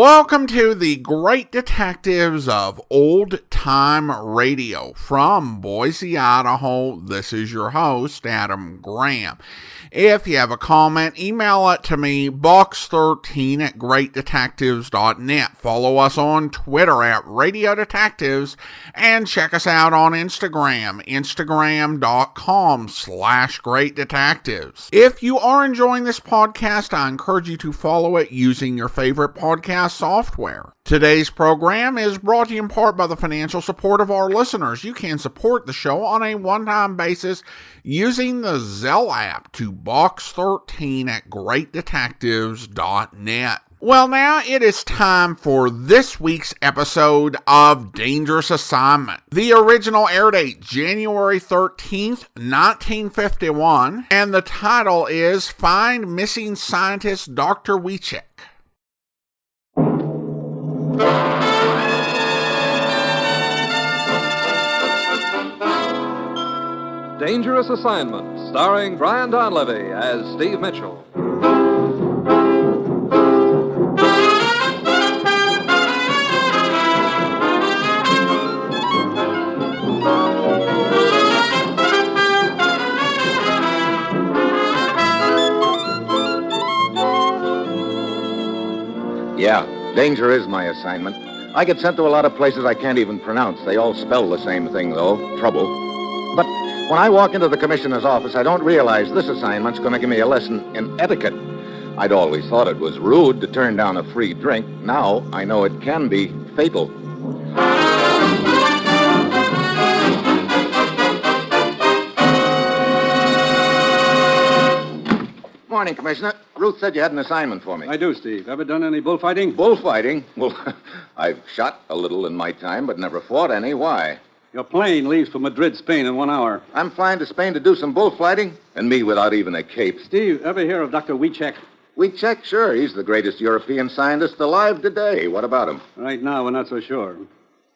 Welcome to the Great Detectives of Old Time Radio. From Boise, Idaho, this is your host, Adam Graham. If you have a comment, email it to me, box13@greatdetectives.net. Follow us on Twitter at Radio Detectives, and check us out on Instagram, instagram.com/greatdetectives. If you are enjoying this podcast, I encourage you to follow it using your favorite podcast software. Today's program is brought to you in part by the financial support of our listeners. You can support the show on a one-time basis using the Zelle app to box13@greatdetectives.net. Well, now it is time for this week's episode of Dangerous Assignment. The original air date, January 13th, 1951, and the title is Find Missing Scientist Dr. Wieczek. Dangerous Assignment, starring Brian Donlevy as Steve Mitchell. Yeah, danger is my assignment. I get sent to a lot of places I can't even pronounce. They all spell the same thing, though, trouble. But when I walk into the commissioner's office, I don't realize this assignment's going to give me a lesson in etiquette. I'd always thought it was rude to turn down a free drink. Now I know it can be fatal. Morning, Commissioner. Ruth said you had an assignment for me. I do, Steve. Ever done any bullfighting? Bullfighting? Well, I've shot a little in my time, but never fought any. Why? Your plane leaves for Madrid, Spain in 1 hour. I'm flying to Spain to do some bullfighting, and me without even a cape. Steve, ever hear of Dr. Wieczek? Wieczek, sure. He's the greatest European scientist alive today. What about him? Right now, we're not so sure.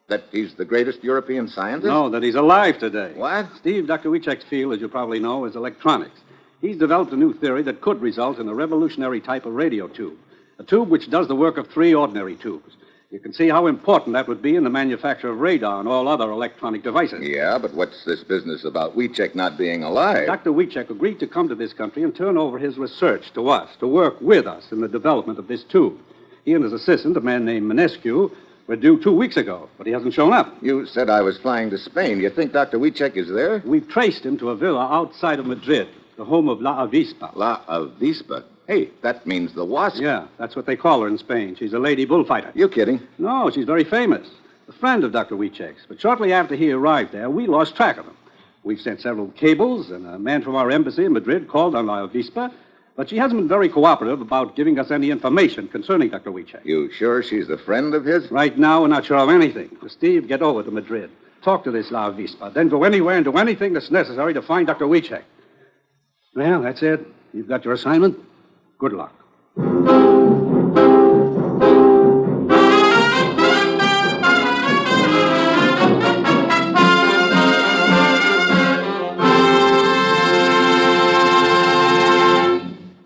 That he's the greatest European scientist? No, that he's alive today. What? Steve, Dr. Wieczek's field, as you probably know, is electronics. He's developed a new theory that could result in a revolutionary type of radio tube. A tube which does the work of 3 ordinary tubes. You can see how important that would be in the manufacture of radar and all other electronic devices. Yeah, but what's this business about Wieczek not being alive? Dr. Wieczek agreed to come to this country and turn over his research to us, to work with us in the development of this tube. He and his assistant, a man named Minescu, were due 2 weeks ago, but he hasn't shown up. You said I was flying to Spain. You think Dr. Wieczek is there? We've traced him to a villa outside of Madrid, the home of La Avispa. La Avispa? Hey, that means the wasp. Yeah, that's what they call her in Spain. She's a lady bullfighter. You kidding? No, she's very famous. A friend of Dr. Wieczek's. But shortly after he arrived there, we lost track of him. We've sent several cables, and a man from our embassy in Madrid called on La Avispa, but she hasn't been very cooperative about giving us any information concerning Dr. Wieczek. You sure she's a friend of his? Right now, we're not sure of anything. Steve, get over to Madrid. Talk to this La Avispa, then go anywhere and do anything that's necessary to find Dr. Wieczek. Well, that's it. You've got your assignment. Good luck.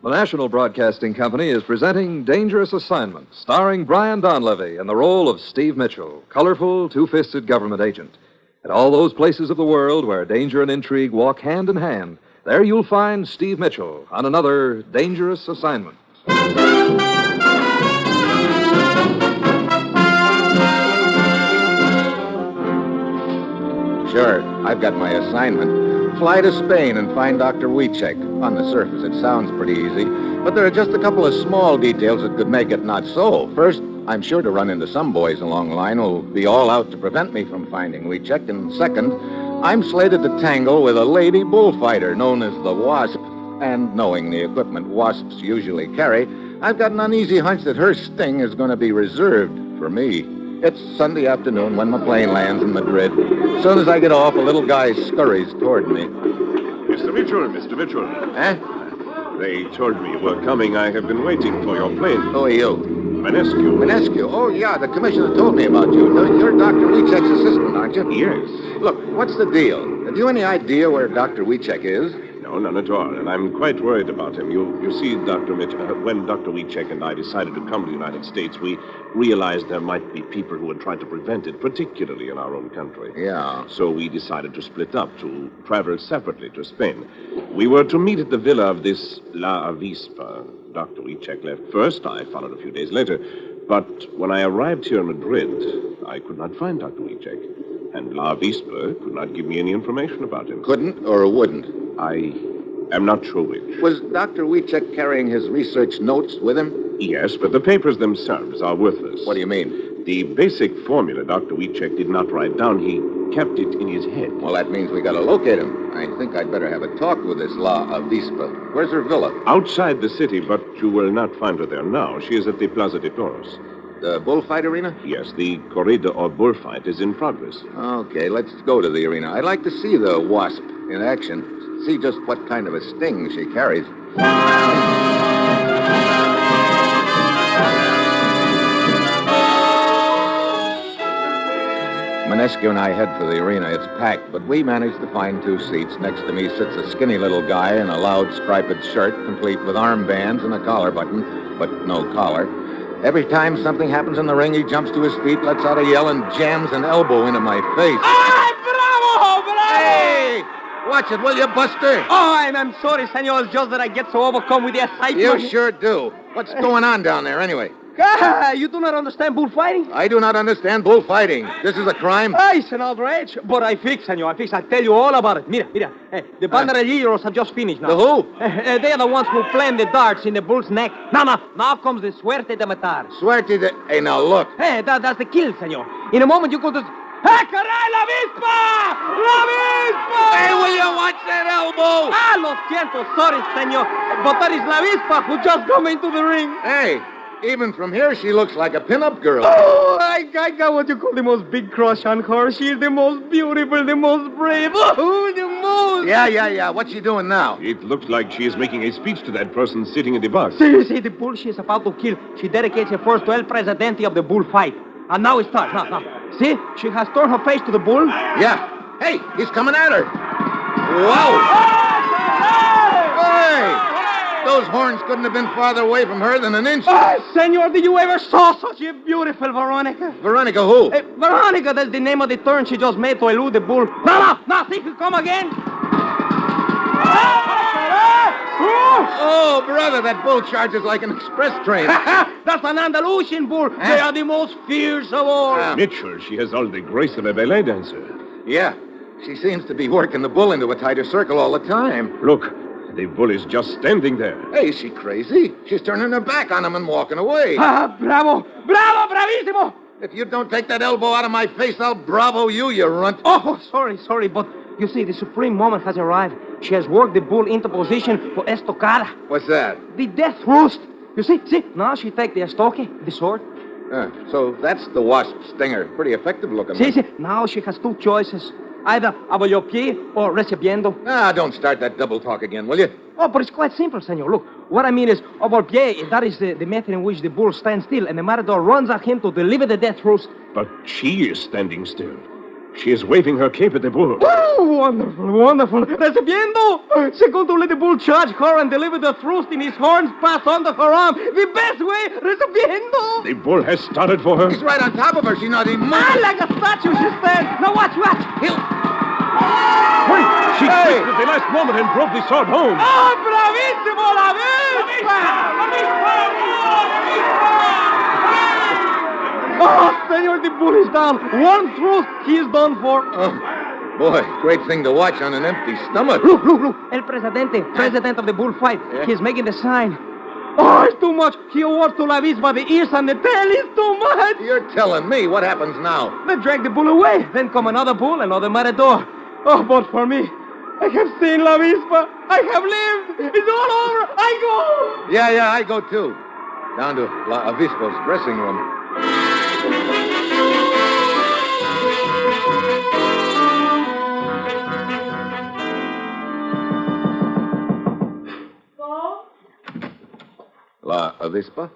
The National Broadcasting Company is presenting Dangerous Assignment, starring Brian Donlevy in the role of Steve Mitchell, colorful, two-fisted government agent. At all those places of the world where danger and intrigue walk hand in hand, there you'll find Steve Mitchell on another Dangerous Assignment. Sure, I've got my assignment. Fly to Spain and find Dr. Wieczek. On the surface, it sounds pretty easy, but there are just a couple of small details that could make it not so. First, I'm sure to run into some boys along the line who'll be all out to prevent me from finding Wieczek. And second, I'm slated to tangle with a lady bullfighter known as the Wasp. And knowing the equipment wasps usually carry, I've got an uneasy hunch that her sting is going to be reserved for me. It's Sunday afternoon when my plane lands in Madrid. As soon as I get off, a little guy scurries toward me. Mr. Mitchell. Eh? They told me you were coming. I have been waiting for your plane. Who are you? Minescu. Minescu? Oh, yeah, the commissioner told me about you. You're Dr. Wieczek's assistant, aren't you? Yes. Look, what's the deal? Have you any idea where Dr. Wieczek is? No, No, none at all. And I'm quite worried about him. You see, Dr. Mitchell, when Dr. Wieczek and I decided to come to the United States, we realized there might be people who would try to prevent it, particularly in our own country. Yeah. So we decided to split up, to travel separately to Spain. We were to meet at the villa of this La Avispa. Dr. Wieczek left first. I followed a few days later. But when I arrived here in Madrid, I could not find Dr. Wieczek. And La Avispa could not give me any information about him. Couldn't or wouldn't? I am not sure which. Was Dr. Wieczek carrying his research notes with him? Yes, but the papers themselves are worthless. What do you mean? The basic formula Dr. Wieczek did not write down. He kept it in his head. Well, that means we got to locate him. I think I'd better have a talk with this La Avispa. Where's her villa? Outside the city, but you will not find her there now. She is at the Plaza de Toros. The bullfight arena? Yes, the corrida or bullfight is in progress. Okay, let's go to the arena. I'd like to see the wasp in action. See just what kind of a sting she carries. Manescu and I head for the arena. It's packed, but we managed to find 2 seats. Next to me sits a skinny little guy in a loud striped shirt, complete with armbands and a collar button, but no collar. Every time something happens in the ring, he jumps to his feet, lets out a yell, and jams an elbow into my face. ¡Ay, bravo, bravo! Hey! Watch it, will you, Buster? Oh, I'm sorry, senor. It's just that I get so overcome with the excitement. You sure do. What's going on down there, anyway? Ah, you do not understand bullfighting? I do not understand bullfighting. This is a crime. Ah, it's an outrage. But I fix, senor. I fix. I'll tell you all about it. Mira. The banderilleros have just finished now. The who? They are the ones who plant the darts in the bull's neck. Now comes the suerte de matar. Suerte de... Hey, now look. Hey, that's the kill, senor. In a moment, you go to... ¡Hey, caray, la avispa! ¡La avispa! Hey, will you watch that elbow? Ah, lo siento. Sorry, senor. But that is la avispa who just come into the ring. Hey, even from here, she looks like a pinup girl. Oh, I got what you call the most big crush on her. She's the most beautiful, the most brave. Oh, the most. Yeah. What's she doing now? It looks like she is making a speech to that person sitting in the box. See, the bull she is about to kill. She dedicates her first to El Presidente of the bullfight. And now it starts. Now. See, she has turned her face to the bull. Yeah. Hey, he's coming at her. Wow. Hey! Those horns couldn't have been farther away from her than an inch. Oh, senor, did you ever saw such a beautiful Veronica? Veronica who? Veronica, that's the name of the turn she just made to elude the bull. Now, see if you come again. Oh, brother, that bull charges like an express train. That's an Andalusian bull. They are the most fierce of all. Mitchell, she has all the grace of a ballet dancer. Yeah, she seems to be working the bull into a tighter circle all the time. Look, the bull is just standing there. Hey, is she crazy? She's turning her back on him and walking away. Bravo, bravissimo. If you don't take that elbow out of my face, I'll bravo you, you runt. Oh, sorry, but you see, the supreme moment has arrived. She has worked the bull into position for estocada. What's that? The death thrust. You see, now she take the estoque, the sword. So that's the wasp stinger. Pretty effective looking. See, now she has 2 choices. Either abolopie or recibiendo. Don't start that double talk again, will you? Oh, but it's quite simple, senor. Look, what I mean is, abolopie, that is the method in which the bull stands still, and the matador runs at him to deliver the death thrust. But she is standing still. She is waving her cape at the bull. Oh, wonderful. Recibiendo! She's going to let the bull charge her and deliver the thrust in his horns pass under her arm. The best way, recibiendo! The bull has started for her. He's right on top of her. She's not even moving. Like a statue she stands. Now watch. He'll... Wait! She twisted at the last moment and broke the sword home. Oh, bravissimo, la avispa! Oh, senor, the bull is down. One thrust, he is done for. Oh, boy, great thing to watch on an empty stomach. Look. El Presidente, president of the bullfight. Yeah. He's making the sign. Oh, it's too much. He awards to La Avispa the ears and the tail. It's too much. You're telling me. What happens now? They drag the bull away. Then come another bull, another matador. Oh, but for me, I have seen La Avispa. I have lived. It's all over. I go. Yeah, I go too. Down to La Avispa's dressing room. Avispa?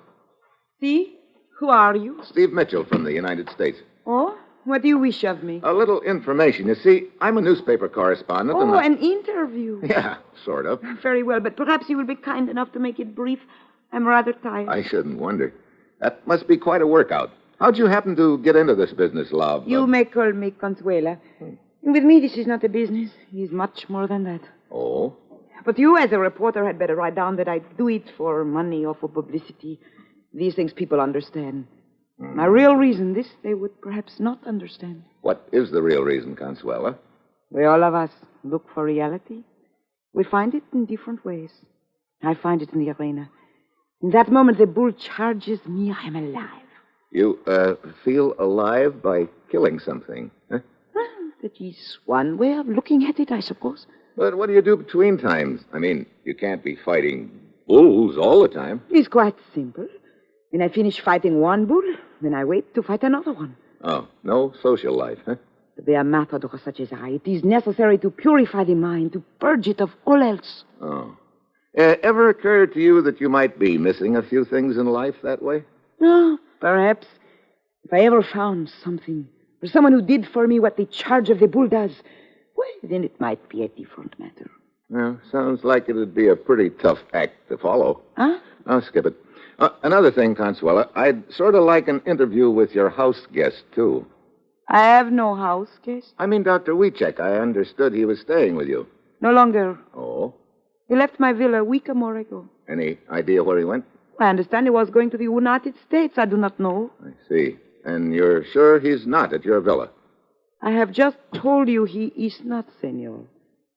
See? Who are you? Steve Mitchell from the United States. Oh? What do you wish of me? A little information. You see, I'm a newspaper correspondent. Oh, and an interview. Yeah, sort of. Very well, but perhaps you will be kind enough to make it brief. I'm rather tired. I shouldn't wonder. That must be quite a workout. How'd you happen to get into this business, love? You may call me Consuela. With me, this is not a business. It's much more than that. Oh? But you, as a reporter, had better write down that I do it for money or for publicity. These things people understand. My real reason, this they would perhaps not understand. What is the real reason, Consuela? We all of us look for reality. We find it in different ways. I find it in the arena. In that moment, the bull charges me. I'm alive. You, feel alive by killing something, huh? Well, that is one way of looking at it, I suppose. But what do you do between times? I mean, you can't be fighting bulls all the time. It's quite simple. When I finish fighting one bull, then I wait to fight another one. Oh, no social life, huh? To be a matador such as I, it is necessary to purify the mind, to purge it of all else. Oh. Ever occurred to you that you might be missing a few things in life that way? No, perhaps. If I ever found something, or someone who did for me what the charge of the bull does, well, then it might be a different matter. Well, sounds like it'd be a pretty tough act to follow. Huh? I'll skip it. Another thing, Consuela, I'd sort of like an interview with your house guest, too. I have no house guest. I mean, Dr. Wieczek. I understood he was staying with you. No longer. Oh? He left my villa a week or more ago. Any idea where he went? I understand he was going to the United States. I do not know. I see. And you're sure he's not at your villa? I have just told you he is not, senor.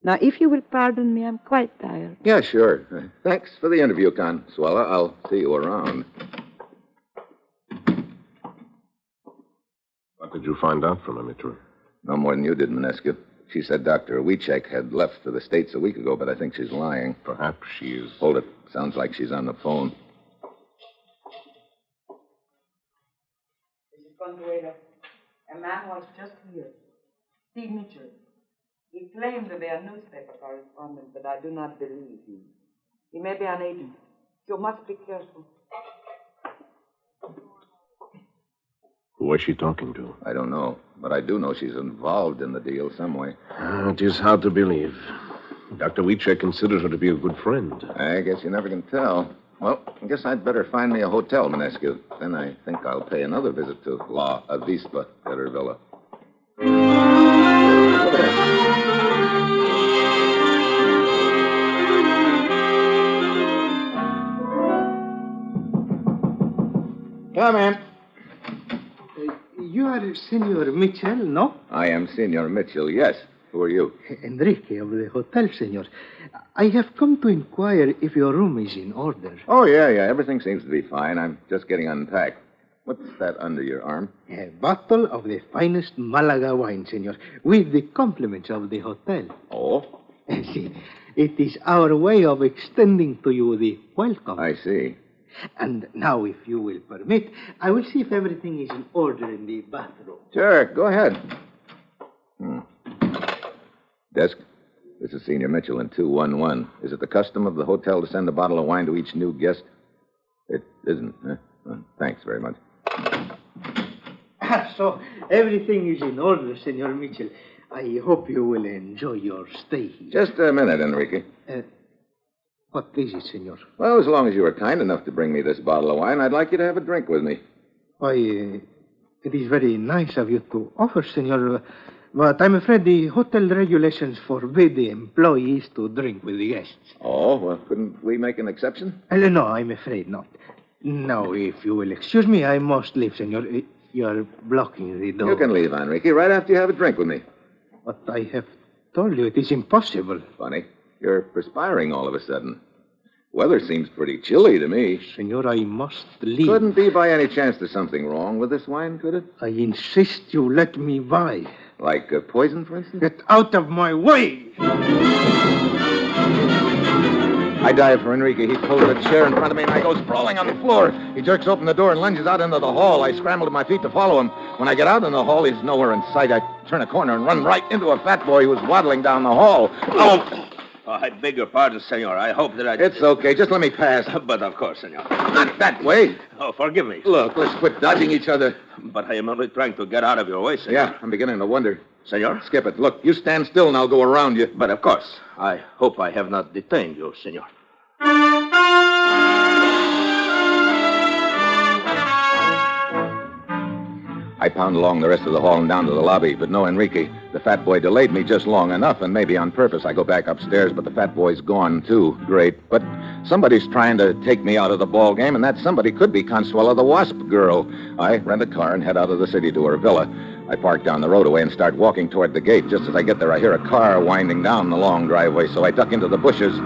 Now, if you will pardon me, I'm quite tired. Yeah, sure. Thanks for the interview, Consuela. I'll see you around. What did you find out from her, Mitchell? No more than you did, Minescu. She said Dr. Wieczek had left for the States a week ago, but I think she's lying. Perhaps she is. Hold it. Sounds like she's on the phone. Mrs. Consuela, a man was just here. Steve Mitchell. He claimed to be a newspaper correspondent, but I do not believe him. He may be an agent. You must be careful. Who was she talking to? I don't know, but I do know she's involved in the deal some way. It is hard to believe. Dr. Wieczek considers her to be a good friend. I guess you never can tell. Well, I guess I'd better find me a hotel, Minescu. Then I think I'll pay another visit to La Avispa at her villa. Come in. You are Senor Mitchell, no? I am Senor Mitchell, yes. Who are you? Enrique of the hotel, senor. I have come to inquire if your room is in order. Oh, yeah. Everything seems to be fine. I'm just getting unpacked. What's that under your arm? A bottle of the finest Malaga wine, senor, with the compliments of the hotel. Oh? See, it is our way of extending to you the welcome. I see. And now, if you will permit, I will see if everything is in order in the bathroom. Sure, go ahead. Desk. This is Senior Mitchell in 211. Is it the custom of the hotel to send a bottle of wine to each new guest? It isn't, huh? Well, thanks very much. So, everything is in order, Senor Mitchell. I hope you will enjoy your stay here. Just a minute, Enrique. What is it, senor? Well, as long as you were kind enough to bring me this bottle of wine, I'd like you to have a drink with me. Why, it is very nice of you to offer, senor. But I'm afraid the hotel regulations forbid the employees to drink with the guests. Oh, well, couldn't we make an exception? No, I'm afraid not. Now, if you will excuse me, I must leave, senor. You're blocking the door. You can leave, Enrique, right after you have a drink with me. But I have told you it is impossible. Funny. You're perspiring all of a sudden. Weather seems pretty chilly to me. Senor, I must leave. Couldn't be by any chance there's something wrong with this wine, could it? I insist you let me by. Like poison, for instance? Get out of my way! I dive for Enrique. He pulls a chair in front of me, and I go sprawling on the floor. He jerks open the door and lunges out into the hall. I scramble to my feet to follow him. When I get out in the hall, he's nowhere in sight. I turn a corner and run right into a fat boy who was waddling down the hall. Oh! Oh, I beg your pardon, senor. I hope that I... It's okay. Just let me pass. But of course, senor. Not that way. Oh, forgive me. Look, let's quit dodging each other. But I am only trying to get out of your way, senor. Yeah, I'm beginning to wonder. Senor? Skip it. Look, you stand still and I'll go around you. But of course. I hope I have not detained you, senor. I pound along the rest of the hall and down to the lobby, but no Enrique. The fat boy delayed me just long enough, and maybe on purpose. I go back upstairs, but the fat boy's gone, too. Great. But somebody's trying to take me out of the ball game, and that somebody could be Consuela the Wasp girl. I rent a car and head out of the city to her villa. I park down the road away and start walking toward the gate. Just as I get there, I hear a car winding down the long driveway, so I duck into the bushes.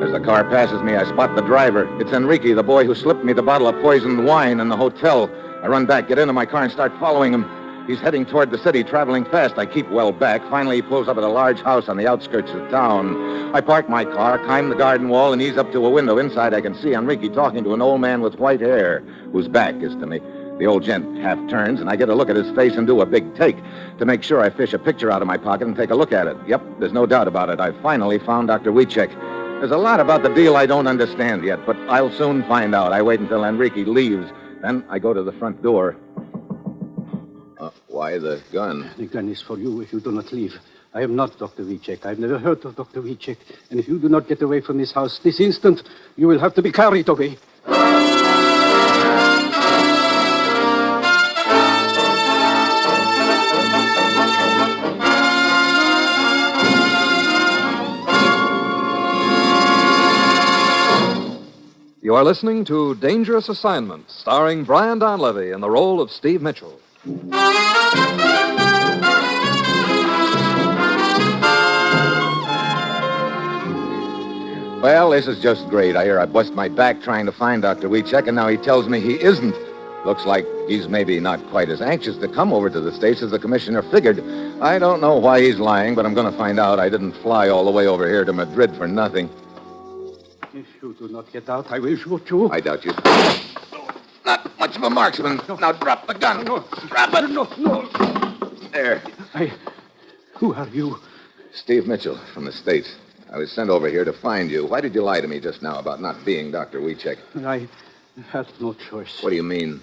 As the car passes me, I spot the driver. It's Enrique, the boy who slipped me the bottle of poisoned wine in the hotel. I run back, get into my car, and start following him. He's heading toward the city, traveling fast. I keep well back. Finally, he pulls up at a large house on the outskirts of town. I park my car, climb the garden wall, and ease up to a window. Inside, I can see Enrique talking to an old man with white hair, whose back is to me. The old gent half turns, and I get a look at his face and do a big take. To make sure, I fish a picture out of my pocket and take a look at it. Yep, there's no doubt about it. I finally found Dr. Wieczek. There's a lot about the deal I don't understand yet, but I'll soon find out. I wait until Enrique leaves. Then I go to the front door. Why the gun? The gun is for you if you do not leave. I am not Dr. Wieczek. I've never heard of Dr. Wieczek. And if you do not get away from this house this instant, you will have to be carried away. You are listening to Dangerous Assignment, starring Brian Donlevy in the role of Steve Mitchell. Well, this is just great. I hear I bust my back trying to find Dr. Wieczek, and now he tells me he isn't. Looks like he's maybe not quite as anxious to come over to the States as the commissioner figured. I don't know why he's lying, but I'm going to find out. I didn't fly all the way over here to Madrid for nothing. If you do not get out, I will shoot you. I doubt you. Not much of a marksman. No. Now drop the gun. No. Drop it. No. There. Who are you? Steve Mitchell from the States. I was sent over here to find you. Why did you lie to me just now about not being Dr. Wieczek? I had no choice. What do you mean?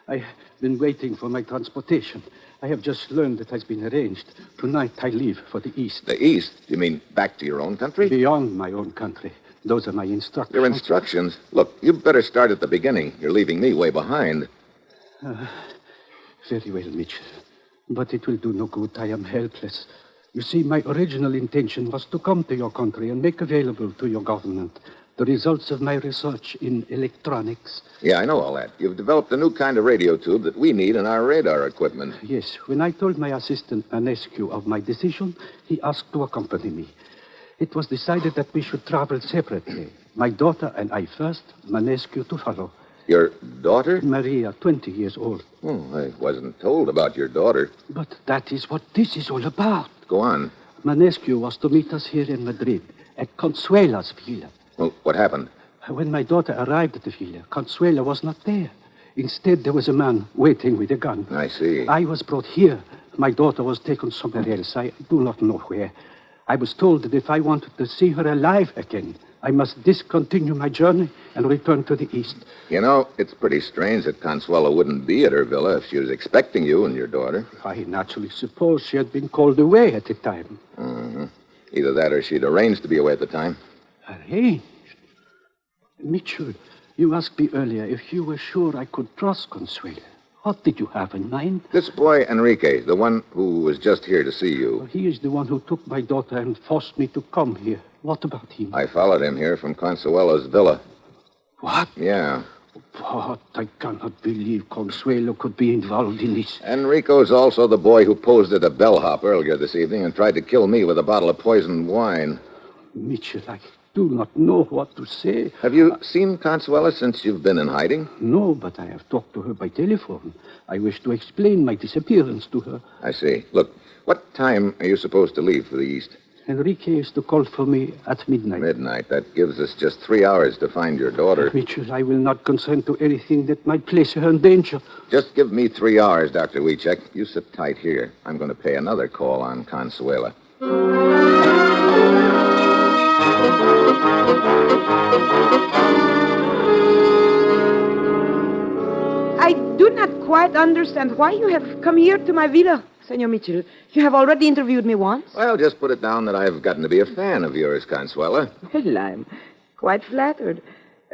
I've been waiting for my transportation. I have just learned that has been arranged. Tonight I leave for the East. The East? You mean back to your own country? Beyond my own country. Those are my instructions. Your instructions? Look, you better start at the beginning. You're leaving me way behind. Very well, Mitchell. But it will do no good. I am helpless. You see, my original intention was to come to your country and make available to your government the results of my research in electronics. Yeah, I know all that. You've developed a new kind of radio tube that we need in our radar equipment. Yes. When I told my assistant, Manescu, of my decision, he asked to accompany me. It was decided that we should travel separately. My daughter and I first, Manescu to follow. Your daughter? Maria, 20 years old. Oh, I wasn't told about your daughter. But that is what this is all about. Go on. Manescu was to meet us here in Madrid, at Consuela's villa. Well, what happened? When my daughter arrived at the villa, Consuela was not there. Instead, there was a man waiting with a gun. I see. I was brought here. My daughter was taken somewhere else. I do not know where. I was told that if I wanted to see her alive again, I must discontinue my journey and return to the East. You know, it's pretty strange that Consuela wouldn't be at her villa if she was expecting you and your daughter. I naturally suppose she had been called away at the time. Mm-hmm. Either that or she'd arranged to be away at the time. Arranged? Mitchell, you asked me earlier if you were sure I could trust Consuela. What did you have in mind? This boy, Enrique, the one who was just here to see you. He is the one who took my daughter and forced me to come here. What about him? I followed him here from Consuela's villa. What? Yeah. But I cannot believe Consuelo could be involved in this. Enrico's also the boy who posed at a bellhop earlier this evening and tried to kill me with a bottle of poisoned wine. Mitchell, I do not know what to say. Have you seen Consuela since you've been in hiding? No, but I have talked to her by telephone. I wish to explain my disappearance to her. I see. Look, what time are you supposed to leave for the East? Enrique is to call for me at midnight. Midnight. That gives us just 3 hours to find your daughter. Mitchell, I will not consent to anything that might place her in danger. Just give me 3 hours, Dr. Wieczek. You sit tight here. I'm going to pay another call on Consuela. I do not quite understand why you have come here to my villa, Senor Mitchell. You have already interviewed me once. Well, just put it down that I've gotten to be a fan of yours, Consuela. Well, I'm quite flattered.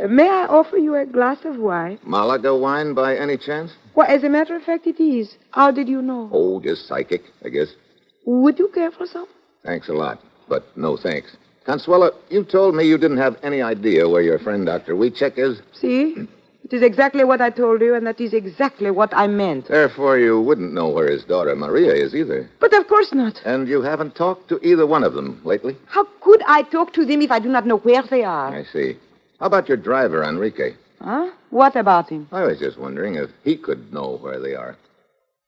May I offer you a glass of wine? Malaga wine by any chance? Well, as a matter of fact, it is. How did you know? Oh, just psychic, I guess. Would you care for some? Thanks a lot, but no thanks. Consuela, you told me you didn't have any idea where your friend Dr. Wieczek is. See? It is exactly what I told you, and that is exactly what I meant. Therefore, you wouldn't know where his daughter Maria is either. But of course not. And you haven't talked to either one of them lately? How could I talk to them if I do not know where they are? I see. How about your driver, Enrique? Huh? What about him? I was just wondering if he could know where they are.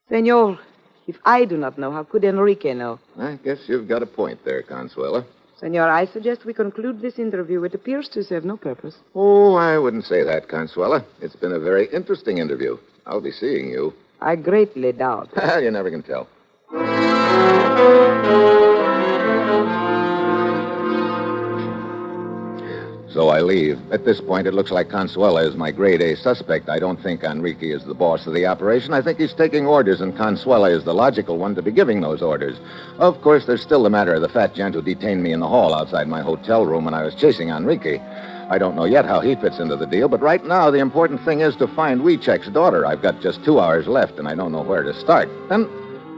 Senor, if I do not know, how could Enrique know? I guess you've got a point there, Consuela. Senor, I suggest we conclude this interview. It appears to serve no purpose. Oh, I wouldn't say that, Consuela. It's been a very interesting interview. I'll be seeing you. I greatly doubt. You never can tell. So I leave. At this point, it looks like Consuela is my grade A suspect. I don't think Enrique is the boss of the operation. I think he's taking orders, and Consuela is the logical one to be giving those orders. Of course, there's still the matter of the fat gent who detained me in the hall outside my hotel room when I was chasing Enrique. I don't know yet how he fits into the deal, but right now the important thing is to find Wieczek's daughter. I've got just 2 hours left, and I don't know where to start. Then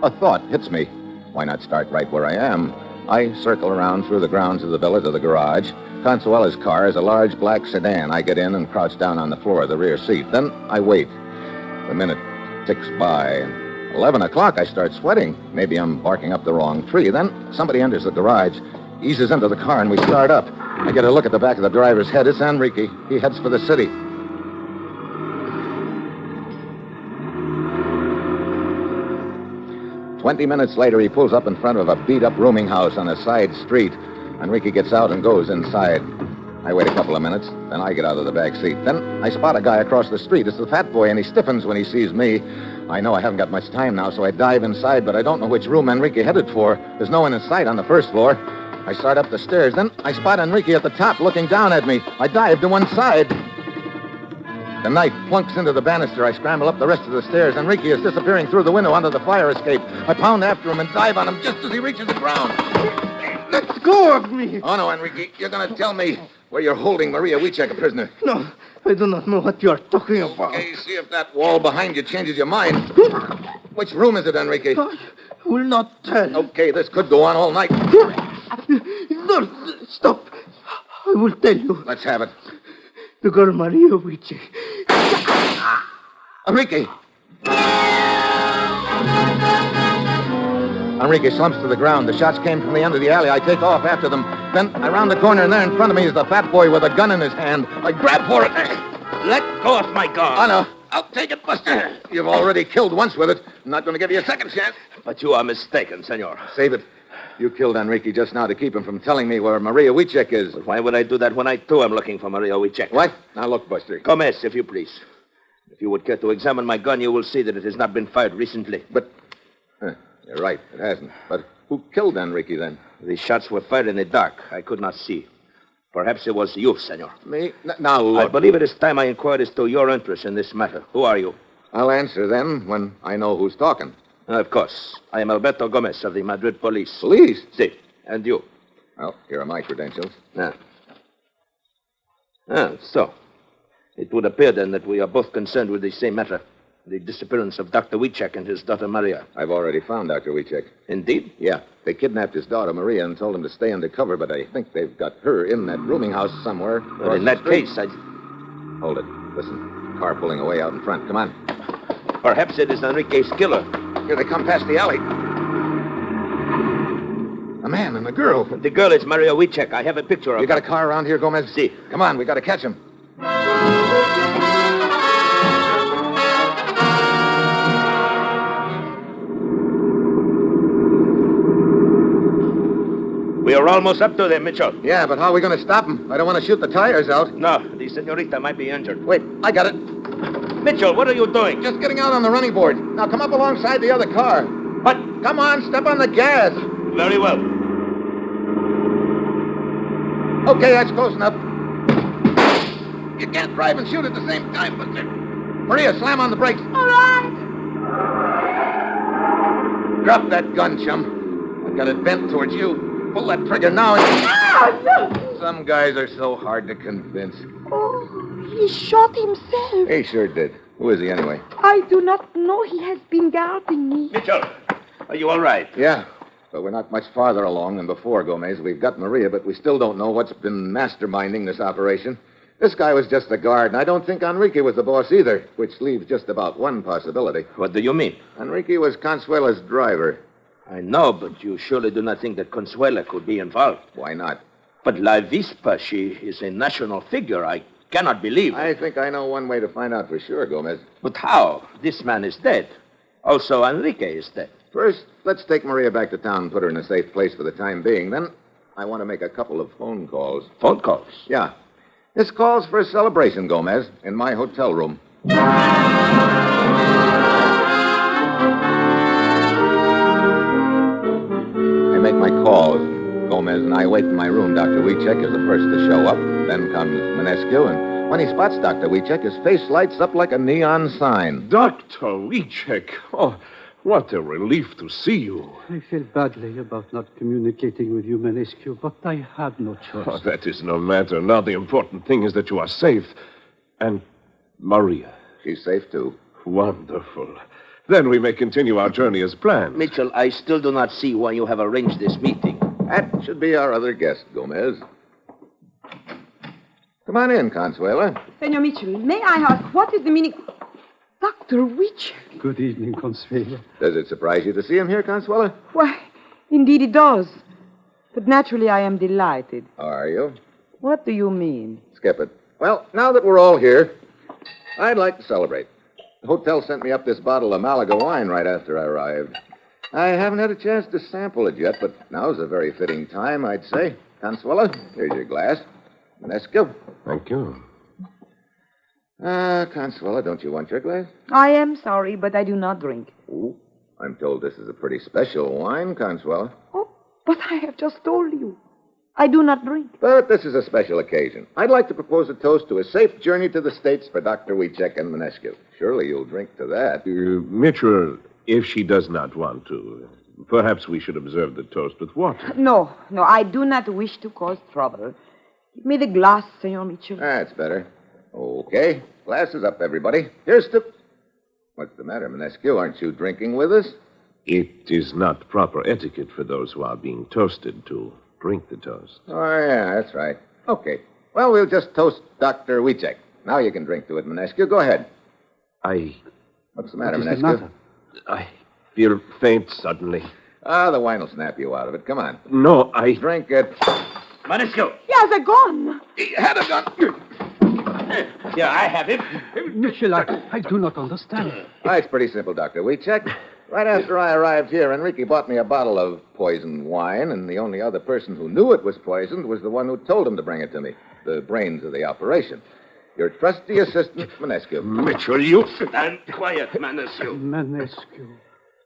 a thought hits me. Why not start right where I am? I circle around through the grounds of the villa to the garage. Consuela's car is a large black sedan. I get in and crouch down on the floor of the rear seat. Then I wait. The minute ticks by. 11 o'clock, I start sweating. Maybe I'm barking up the wrong tree. Then somebody enters the garage, eases into the car, and we start up. I get a look at the back of the driver's head. It's Enrique. He heads for the city. "20 minutes later, he pulls up in front of a beat-up rooming house on a side street. Enrique gets out and goes inside. I wait a couple of minutes, then I get out of the back seat. Then I spot a guy across the street. It's the fat boy, and he stiffens when he sees me. I know I haven't got much time now, so I dive inside, but I don't know which room Enrique headed for. There's no one in sight on the first floor. I start up the stairs. Then I spot Enrique at the top looking down at me. I dive to one side. The knife plunks into the banister. I scramble up the rest of the stairs. Enrique is disappearing through the window onto the fire escape. I pound after him and dive on him just as he reaches the ground. Let go of me. Oh, no, Enrique. You're going to tell me where you're holding Maria Wieczek a prisoner. No, I do not know what you are talking about. Okay, see if that wall behind you changes your mind. Which room is it, Enrique? I will not tell. Okay, this could go on all night. No, stop. I will tell you. Let's have it. The girl Maria Wieczek. Enrique! Enrique slumps to the ground. The shots came from the end of the alley. I take off after them. Then I round the corner, and there in front of me is the fat boy with a gun in his hand. I grab for it. Let go of my gun. Oh, no. I'll take it, Buster. You've already killed once with it. I'm not going to give you a second chance. But you are mistaken, senor. Save it. You killed Enrique just now to keep him from telling me where Maria Wieczek is. But why would I do that when I, too, am looking for Maria Wieczek? What? Now, look, Buster. Gomez, if you please. If you would care to examine my gun, you will see that it has not been fired recently. But... you're right. It hasn't. But who killed Enrique, then? The shots were fired in the dark. I could not see. Perhaps it was you, senor. Me? Now, look. I believe it is time I inquired as to your interest in this matter. Who are you? I'll answer then when I know who's talking. Of course. I am Alberto Gomez of the Madrid police. Police? Si. And you? Well, here are my credentials. So. It would appear, then, that we are both concerned with the same matter. The disappearance of Dr. Wieczek and his daughter Maria. I've already found Dr. Wieczek. Indeed? Yeah. They kidnapped his daughter Maria and told him to stay undercover, but I think they've got her in that rooming house somewhere. Well, in that case, Hold it. Listen. Car pulling away out in front. Come on. Perhaps it is Enrique's killer. Here they come past the alley. A man and a girl. The girl is Maria Wieczek. I have a picture of her. You got a car around here, Gomez? Si. Come on, we got to catch him. We are almost up to them, Mitchell. Yeah, but how are we going to stop him? I don't want to shoot the tires out. No, the senorita might be injured. Wait, I got it. Mitchell, what are you doing? Just getting out on the running board. Now come up alongside the other car. What? Come on, step on the gas. Very well. Okay, that's close enough. You can't drive and shoot at the same time, Buster. Maria, slam on the brakes. All right. Drop that gun, chum. I've got it bent towards you. Pull that trigger now. No. Some guys are so hard to convince. Oh, he shot himself. He sure did. Who is he, anyway? I do not know. He has been guarding me. Mitchell, are you all right? Yeah, but we're not much farther along than before, Gomez. We've got Maria, but we still don't know what's been masterminding this operation. This guy was just a guard, and I don't think Enrique was the boss either, which leaves just about one possibility. What do you mean? Enrique was Consuela's driver. I know, but you surely do not think that Consuela could be involved. Why not? But La Vispa, she is a national figure. I cannot believe it. I think I know one way to find out for sure, Gomez. But how? This man is dead. Also, Enrique is dead. First, let's take Maria back to town and put her in a safe place for the time being. Then, I want to make a couple of phone calls. Phone calls? Yeah. This calls for a celebration, Gomez, in my hotel room. I make my calls. Gomez and I wait in my room. Dr. Wieczek is the first to show up. Then comes Manescu, and when he spots Dr. Wieczek, his face lights up like a neon sign. Dr. Wieczek. Oh, what a relief to see you. I feel badly about not communicating with you, Manescu, but I had no choice. Oh, that is no matter. Now the important thing is that you are safe. And Maria. She's safe, too. Wonderful. Then we may continue our journey as planned. Mitchell, I still do not see why you have arranged this meeting. That should be our other guest, Gomez. Come on in, Consuela. Senor Mitchell, may I ask, what is the meaning... Dr. Wieczek. Good evening, Consuela. Does it surprise you to see him here, Consuela? Why, indeed it does. But naturally I am delighted. Are you? What do you mean? Skip it. Well, now that we're all here, I'd like to celebrate. The hotel sent me up this bottle of Malaga wine right after I arrived. I haven't had a chance to sample it yet, but now's a very fitting time, I'd say. Consuela, here's your glass. Manescu. Thank you. Consuela, don't you want your glass? I am sorry, but I do not drink. Ooh, I'm told this is a pretty special wine, Consuela. Oh, but I have just told you. I do not drink. But this is a special occasion. I'd like to propose a toast to a safe journey to the States for Dr. Wieczek and Manescu. Surely you'll drink to that. Mitchell, if she does not want to, perhaps we should observe the toast with water. No, I do not wish to cause trouble. Give me the glass, Senor Mitchell. That's better. Okay. Glasses up, everybody. Here's to... What's the matter, Manescu? Aren't you drinking with us? It is not proper etiquette for those who are being toasted to drink the toast. Oh, yeah, that's right. Okay. Well, we'll just toast Dr. Wieczek. Now you can drink to it, Manescu. Go ahead. What's the matter, Manescu? I feel faint suddenly. The wine will snap you out of it. Come on. No, Drink it. Manescu. He has a gun. He had a gun. Yeah, I have it. Mitchell, I do not understand. It's pretty simple, Dr. Wieczek. Right after I arrived here, Enrique bought me a bottle of poisoned wine, and the only other person who knew it was poisoned was the one who told him to bring it to me, the brains of the operation. Your trusty assistant, Manescu. Mitchell, you... Stand quiet, Manescu. Manescu.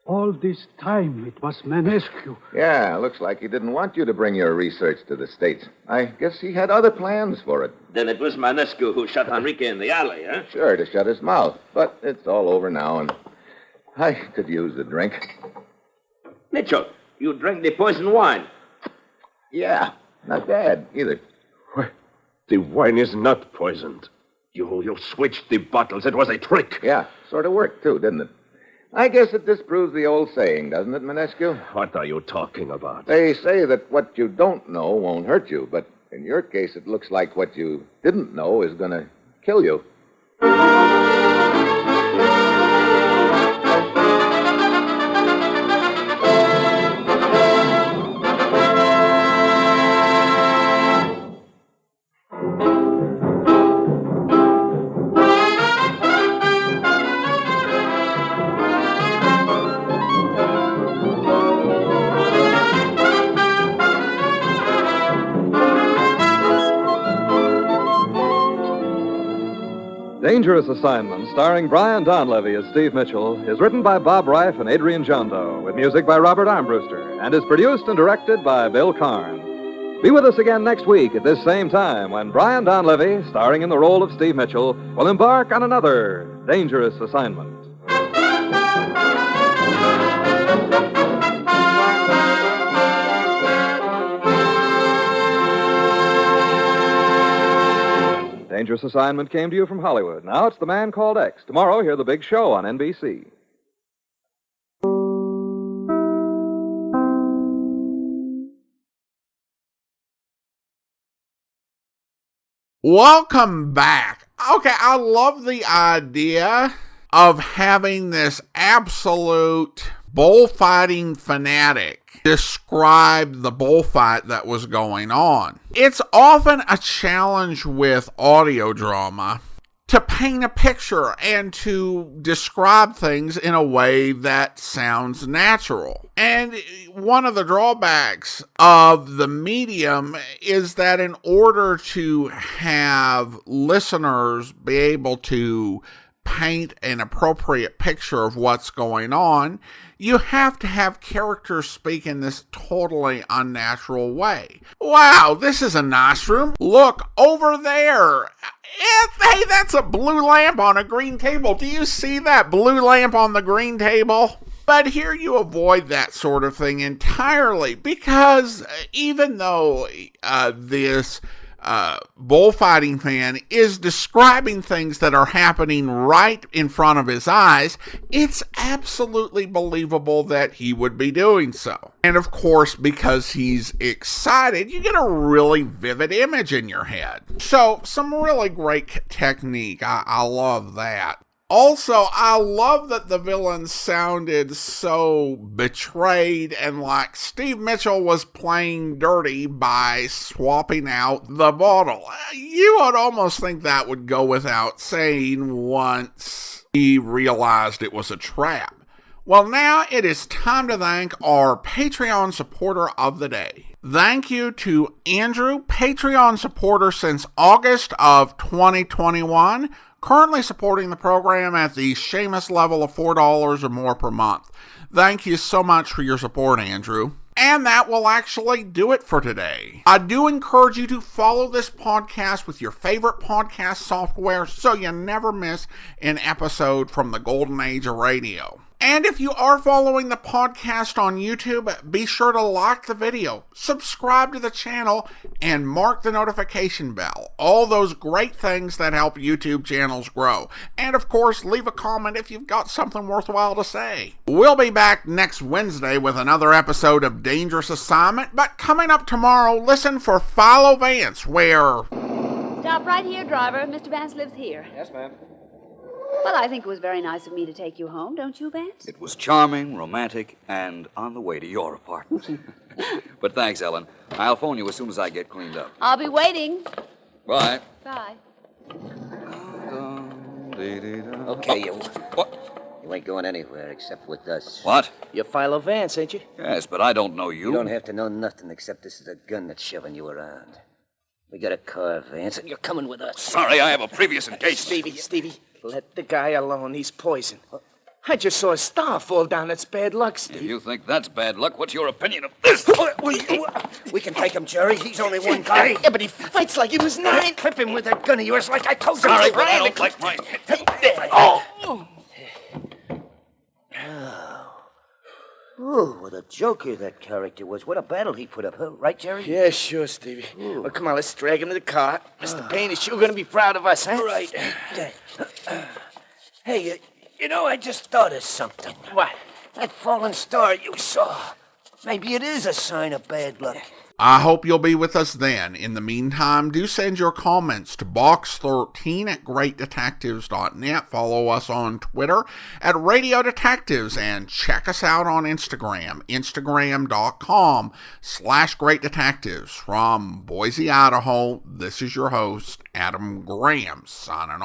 All this time, it was Manescu. Yeah, looks like he didn't want you to bring your research to the States. I guess he had other plans for it. Then it was Manescu who shot Enrique in the alley, huh? Sure, to shut his mouth. But it's all over now, and I could use a drink. Mitchell, you drank the poison wine. Yeah, not bad, either. The wine is not poisoned. You switched the bottles. It was a trick. Yeah, sort of worked, too, didn't it? I guess it disproves the old saying, doesn't it, Manescu? What are you talking about? They say that what you don't know won't hurt you, but in your case, it looks like what you didn't know is going to kill you. Dangerous Assignment, starring Brian Donlevy as Steve Mitchell, is written by Bob Reif and Adrian Jondo, with music by Robert Armbruster, and is produced and directed by Bill Karn. Be with us again next week at this same time when Brian Donlevy, starring in the role of Steve Mitchell, will embark on another dangerous assignment. Dangerous Assignment came to you from Hollywood. Now it's The Man Called X. Tomorrow, hear The Big Show on NBC. Welcome back. Okay, I love the idea of having this absolute bullfighting fanatic describe the bullfight that was going on. It's often a challenge with audio drama to paint a picture and to describe things in a way that sounds natural. And one of the drawbacks of the medium is that in order to have listeners be able to paint an appropriate picture of what's going on, you have to have characters speak in this totally unnatural way. Wow, this is a nice room. Look, over there. Hey, that's a blue lamp on a green table. Do you see that blue lamp on the green table? But here you avoid that sort of thing entirely, because even though this bullfighting fan is describing things that are happening right in front of his eyes, it's absolutely believable that he would be doing so. And of course, because he's excited, you get a really vivid image in your head. So, some really great technique. I love that. Also, I love that the villain sounded so betrayed and like Steve Mitchell was playing dirty by swapping out the bottle. You would almost think that would go without saying once he realized it was a trap. Well, now it is time to thank our Patreon supporter of the day. Thank you to Andrew, Patreon supporter since August of 2021. Currently supporting the program at the Seamus level of $4 or more per month. Thank you so much for your support, Andrew. And that will actually do it for today. I do encourage you to follow this podcast with your favorite podcast software so you never miss an episode from the golden age of radio. And if you are following the podcast on YouTube, be sure to like the video, subscribe to the channel, and mark the notification bell. All those great things that help YouTube channels grow. And of course, leave a comment if you've got something worthwhile to say. We'll be back next Wednesday with another episode of Dangerous Assignment, but coming up tomorrow, listen for Philo Vance, where... Stop right here, driver. Mr. Vance lives here. Yes, ma'am. Well, I think it was very nice of me to take you home, don't you, Vance? It was charming, romantic, and on the way to your apartment. But thanks, Ellen. I'll phone you as soon as I get cleaned up. I'll be waiting. Bye. Bye. Okay, you. What? You ain't going anywhere except with us. What? You're Philo Vance, ain't you? Yes, but I don't know you. You don't have to know nothing except this is a gun that's shoving you around. We got a car, Vance, and you're coming with us. Sorry, I have a previous engagement. Stevie, let the guy alone. He's poison. I just saw a star fall down. That's bad luck, Steve. If you think that's bad luck, what's your opinion of this? We can take him, Jerry. He's only one guy. Yeah, but he fights like he was 9. Clip him with that gun of yours like I told you. Sorry, but I don't like my... Oh, what a joker that character was. What a battle he put up, huh? Right, Jerry? Yeah, sure, Stevie. Well, come on, let's drag him to the car. Mr. Payne is sure going to be proud of us, huh? Right. Hey, you know, I just thought of something. What? That fallen star you saw. Maybe it is a sign of bad luck. I hope you'll be with us then. In the meantime, do send your comments to box13@greatdetectives.net. Follow us on Twitter at Radio Detectives and check us out on Instagram, instagram.com/greatdetectives. From Boise, Idaho, this is your host, Adam Graham, signing off.